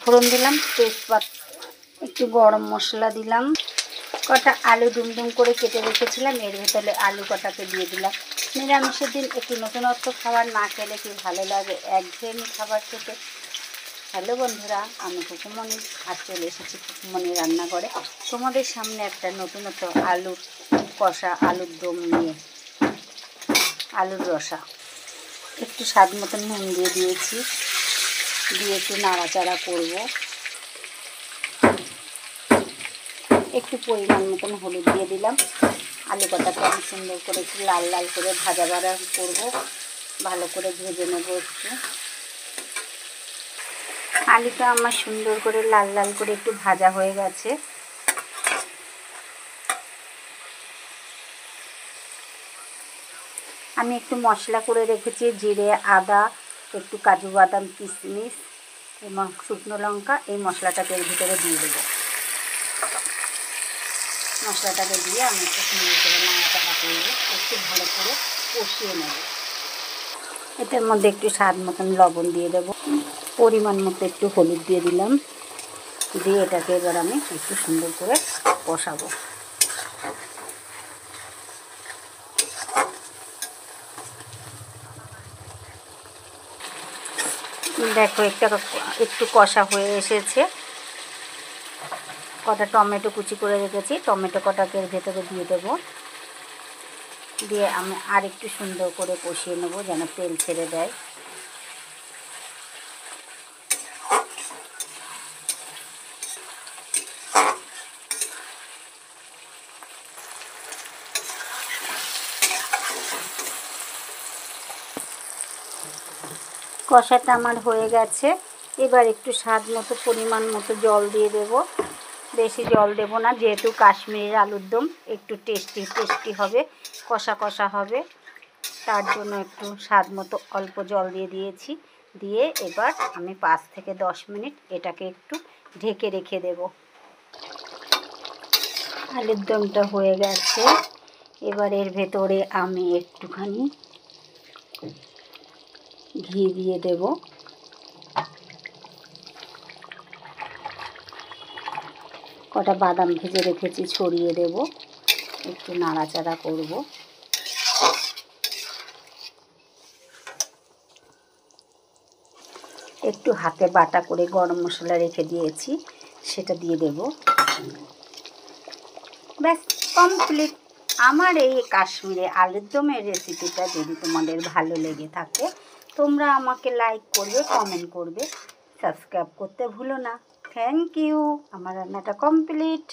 ফোড়ন দিলাম, তেজপাতা, একটু গরম মশলা দিলাম, কটা আলু দুমদুম করে কেটে রেখেছিলাম এর ভেতরে আলু কটাকে দিয়ে দিলাম। নিরামিষের দিন একটু নতুনত্ব খাবার না খেলে কি ভালো লাগে একঘেয়েমি খাবার খেতে। হ্যালো বন্ধুরা, আমি কুকুমনি আর চলে এসেছি কুকুমনি রান্নাঘরে তোমাদের সামনে একটা নতুনত্ব আলুর কষা, আলুর দম নিয়ে, আলুর রসা। একটু স্বাদ মতন নুন দিয়ে দিয়েছি, দিয়ে একটু নাড়াচাড়া করব। একটু পরিমাণ মতন হলুদ দিয়ে দিলাম। আলু কটাকে আমি সুন্দর করে একটু লাল লাল করে ভাজা করব, ভালো করে ভেজে নেব। একটু আলুটা আমার সুন্দর করে লাল লাল করে একটু ভাজা হয়ে গেছে। আমি একটু মশলা করে রেখেছি, জিরে, আদা, একটু কাজু বাদাম, কিশমিশ এবং শুকনো লঙ্কা। এই মশলাটাকে এর ভিতরে দিয়ে দেবো। মশলাটাকে দিয়ে আমি একটু সুন্দর করে নাড়াচাড়া করব, একটু ভালো করে কষিয়ে নেব। এটার মধ্যে একটু স্বাদ মতন লবণ দিয়ে দেবো, পরিমাণ মতো একটু হলুদ দিয়ে দিলাম, দিয়ে এটাকে এবার আমি একটু সুন্দর করে কষাবো। দেখো একটু কষা হয়ে এসেছে। কটা টমেটো কুচি করে রেখেছি, টমেটো কটাকে এর ভেতরে দিয়ে দেবো, দিয়ে আমি আর একটু সুন্দর করে কষিয়ে নেব যেন তেল ছেড়ে দেয়। কষাটা আমার হয়ে গেছে। এবার একটু স্বাদ মতো পরিমাণ মতো জল দিয়ে দেব। বেশি জল দেব না, যেহেতু কাশ্মীরের আলুর দম একটু টেস্টি হবে, কষা কষা হবে, তার জন্য একটু স্বাদ মতো অল্প জল দিয়ে দিয়েছি। দিয়ে এবার আমি 5 থেকে 10 মিনিট এটাকে একটু ঢেকে রেখে দেব। আলুর দমটা হয়ে গেছে। এবার এর ভেতরে আমি একটুখানি ঘি দিয়ে দেব। কটা বাদাম ভেজে রেখেছি ছড়িয়ে দেব, একটু নাড়াচাড়া করব। একটু হাতে বাটা করে গরম মশলা রেখে দিয়েছি, সেটা দিয়ে দেব। ব্যাস, কমপ্লিট। আমার এই কাশ্মীরে আলুর দমের রেসিপিটা যদি তোমাদের ভালো লেগে থাকে, তোমরা আমাকে লাইক করবে, কমেন্ট করবে, সাবস্ক্রাইব করতে ভুলো না। Thank you. আমার রান্নাটা কমপ্লিট।